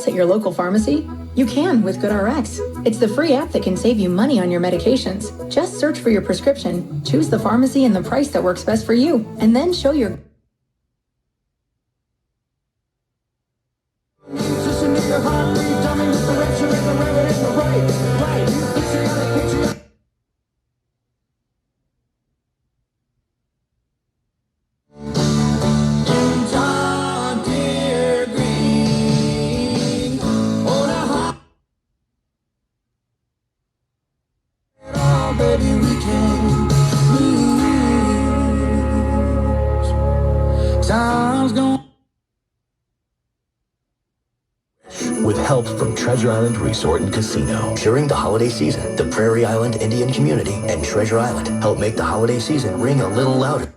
address at your local pharmacy? You can with GoodRx. It's the free app that can save you money on your medications. Just search for your prescription, choose the pharmacy and the price that works best for you, and then show your with help from Treasure Island Resort and Casino. During the holiday season, the Prairie Island Indian Community and Treasure Island help make the holiday season ring a little louder.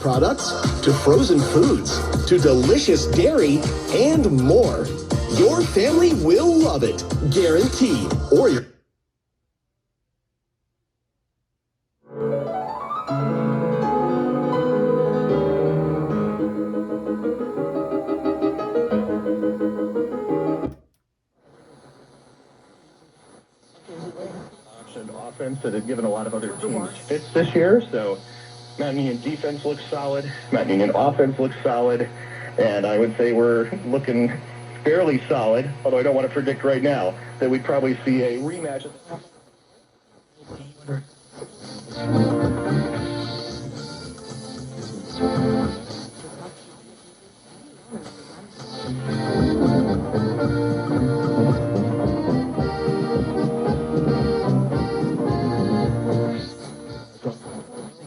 Products to frozen foods to delicious dairy and more. Your family will love it, guaranteed. Or your offense that had given a lot of other teams fits this year. So Mount Union defense looks solid. Mount Union offense looks solid. And I would say we're looking fairly solid, although I don't want to predict right now that we'd probably see a rematch.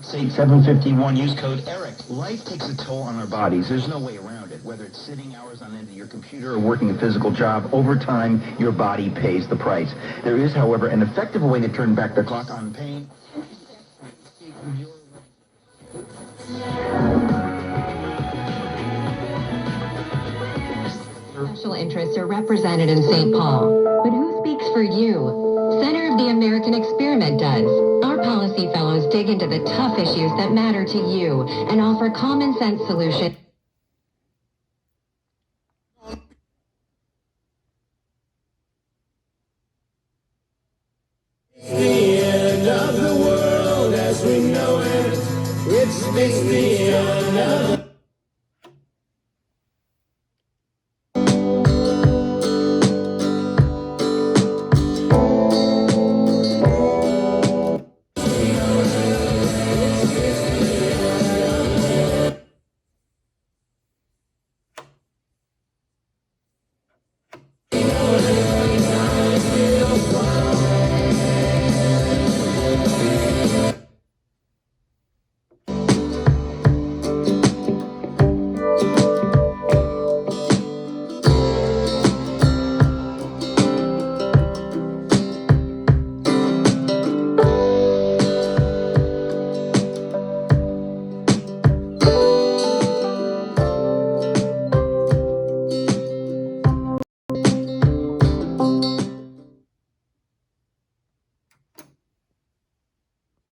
State 751, use code ERIC. Life takes a toll on our bodies. There's no way around it. Whether it's sitting hours on end of your computer or working a physical job, over time, your body pays the price. There is, however, an effective way to turn back the clock on pain. Special interests are represented in St. Paul. But who speaks for you? Center of the American Experiment does. Our policy fellows dig into the tough issues that matter to you and offer common sense solutions. It's the end of the world as we know it. It's the end of the